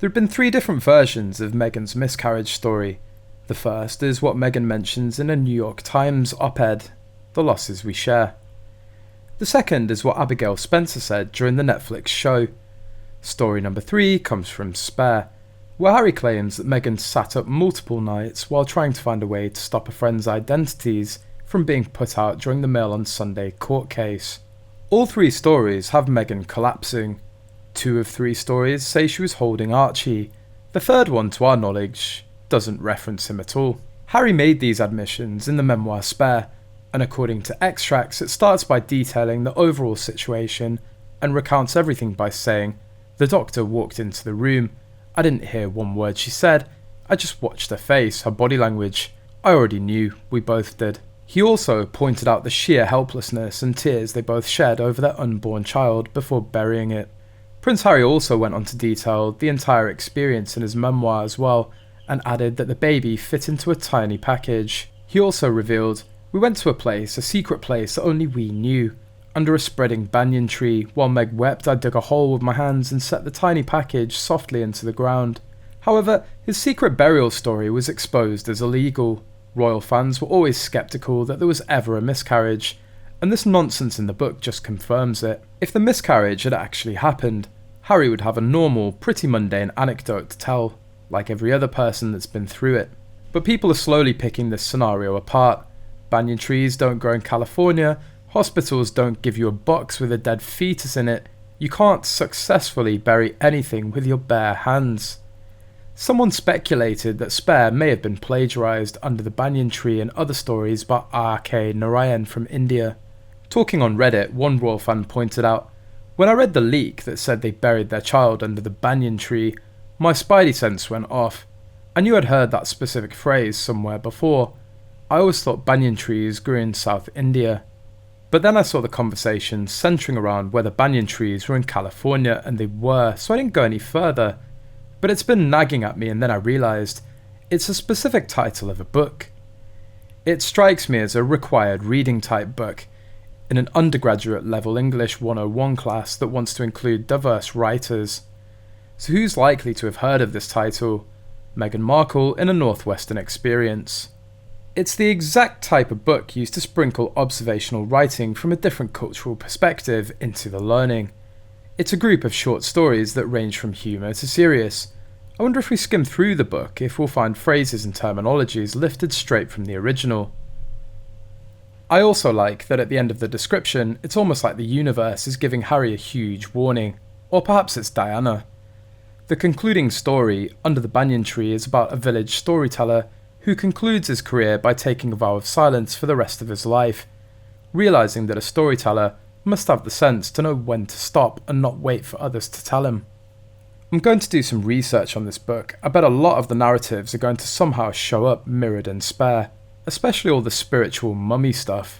There have been three different versions of Meghan's miscarriage story. The first is what Meghan mentions in a New York Times op-ed, "The Losses We Share." The second is what Abigail Spencer said during the Netflix show. Story number 3 comes from Spare, where Harry claims that Meghan sat up multiple nights while trying to find a way to stop a friend's identities from being put out during the Mail on Sunday court case. All three stories have Meghan collapsing. 2 of 3 stories say she was holding Archie. The third one, to our knowledge, doesn't reference him at all. Harry made these admissions in the memoir Spare, and according to extracts, it starts by detailing the overall situation and recounts everything by saying, "The doctor walked into the room. I didn't hear one word she said. I just watched her face, her body language. I already knew, we both did." He also pointed out the sheer helplessness and tears they both shed over their unborn child before burying it. Prince Harry also went on to detail the entire experience in his memoir as well, and added that the baby fit into a tiny package. He also revealed, "We went to a place, a secret place that only we knew. Under a spreading banyan tree, while Meg wept, I dug a hole with my hands and set the tiny package softly into the ground." However, his secret burial story was exposed as illegal. Royal fans were always sceptical that there was ever a miscarriage, and this nonsense in the book just confirms it. If the miscarriage had actually happened, Harry would have a normal, pretty mundane anecdote to tell, like every other person that's been through it. But people are slowly picking this scenario apart. Banyan trees don't grow in California, hospitals don't give you a box with a dead fetus in it, you can't successfully bury anything with your bare hands. Someone speculated that Spare may have been plagiarised under the banyan tree and other stories by R.K. Narayan from India. Talking on Reddit, one royal fan pointed out, "When I read the leak that said they buried their child under the banyan tree, my spidey sense went off. I knew I'd heard that specific phrase somewhere before. I always thought banyan trees grew in South India. But then I saw the conversation centering around whether banyan trees were in California, and they were, so I didn't go any further. But it's been nagging at me, and then I realised it's a specific title of a book. It strikes me as a required reading type book in an undergraduate level English 101 class that wants to include diverse writers. So who's likely to have heard of this title? Meghan Markle in a Northwestern Experience. It's the exact type of book used to sprinkle observational writing from a different cultural perspective into the learning. It's a group of short stories that range from humour to serious. I wonder if we skim through the book if we'll find phrases and terminologies lifted straight from the original. I also like that at the end of the description, it's almost like the universe is giving Harry a huge warning. Or perhaps it's Diana. The concluding story, Under the Banyan Tree, is about a village storyteller who concludes his career by taking a vow of silence for the rest of his life, realising that a storyteller must have the sense to know when to stop and not wait for others to tell him. I'm going to do some research on this book. I bet a lot of the narratives are going to somehow show up mirrored in Spare, especially all the spiritual mummy stuff.